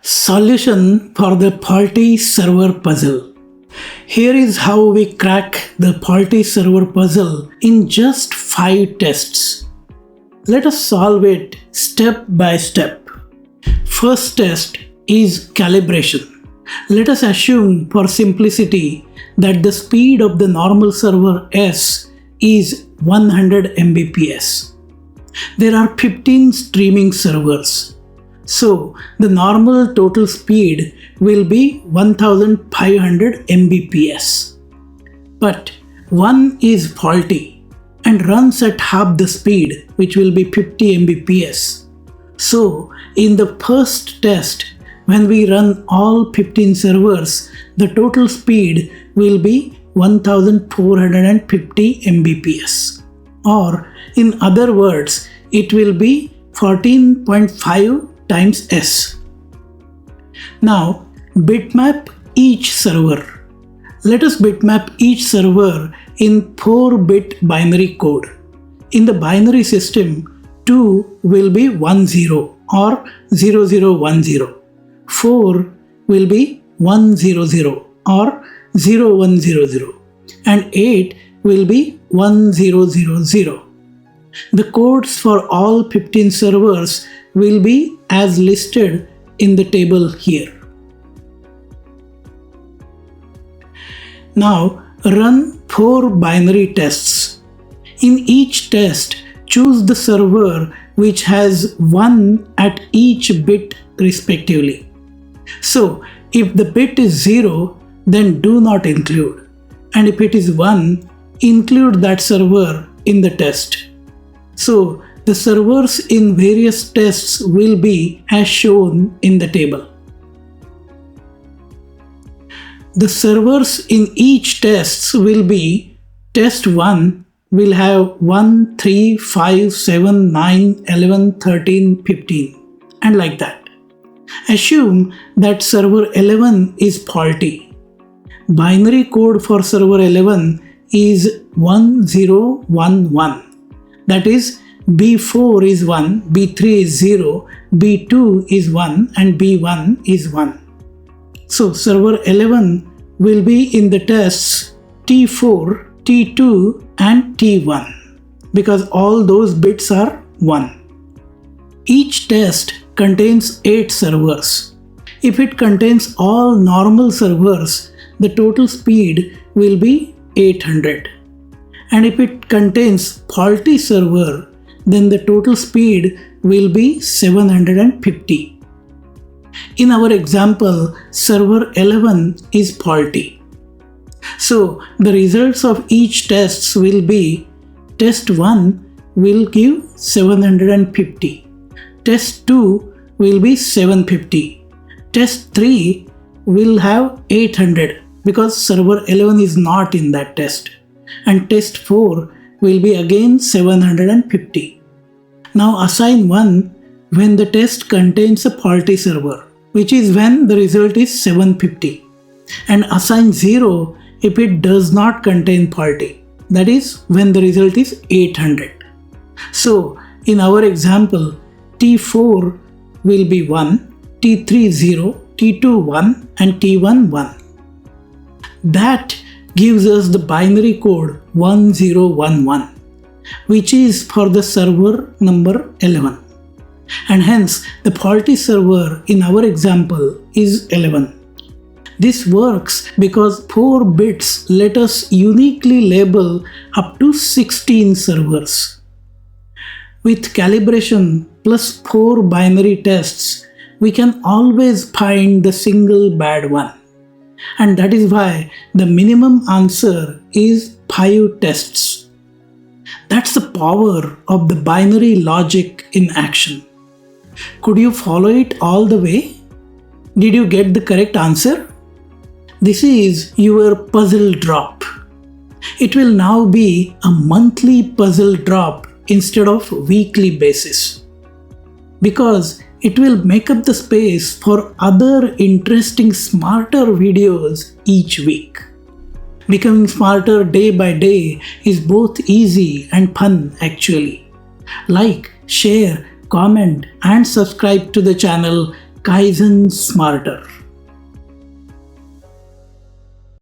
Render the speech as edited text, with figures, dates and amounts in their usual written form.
Solution for the faulty server puzzle. Here is how we crack the faulty server puzzle in just 5 tests. Let us solve it step by step. First test is calibration. Let us assume for simplicity that the speed of the normal server S is 100 Mbps. There are 15 streaming servers. So the normal total speed will be 1500 Mbps. But one is faulty and runs at half the speed, which will be 50 Mbps. So in the first test, when we run all 15 servers, the total speed will be 1450 Mbps. Or in other words, it will be 14.5 times S. Now bitmap each server. Let us bitmap each server in 4-bit binary code. In the binary system, 2 will be 10 or 0010. 4 will be 100 or 0100 and 8 will be 1000. The codes for all 15 servers will be as listed in the table here. Now run 4 binary tests. In each test, choose the server which has 1 at each bit respectively. So if the bit is 0, then do not include, and if it is 1, include that server in the test. So the servers in various tests will be as shown in the table. The servers in each test will be test 1 will have 1, 3, 5, 7, 9, 11, 13, 15 and like that. Assume that server 11 is faulty. Binary code for server 11 is 1011. That is, B4 is 1, B3 is 0, B2 is 1 and B1 is 1. So server 11 will be in the tests T4, T2 and T1 because all those bits are 1. Each test contains 8 servers. If it contains all normal servers, the total speed will be 800. And if it contains faulty server, then the total speed will be 750. In our example, server 11 is faulty. So the results of each test will be test 1 will give 750. Test 2 will be 750. Test 3 will have 800 because server 11 is not in that test. And test 4 will be again 750. Now assign 1 when the test contains a faulty server, which is when the result is 750. And assign 0 if it does not contain faulty, that is when the result is 800. So in our example, T4 will be 1, T3 0, T2 1 and T1 1. That gives us the binary code 1011, which is for the server number 11. And hence the faulty server in our example is 11. This works because 4 bits let us uniquely label up to 16 servers. With calibration plus 4 binary tests, we can always find the single bad one. And that is why the minimum answer is 5 tests. That's the power of the binary logic in action. Could you follow it all the way? Did you get the correct answer? This is your puzzle drop. It will now be a monthly puzzle drop instead of weekly basis, because it will make up the space for other interesting smarter videos each week. Becoming smarter day by day is both easy and fun actually. Like, share, comment and subscribe to the channel Kaizen smarter.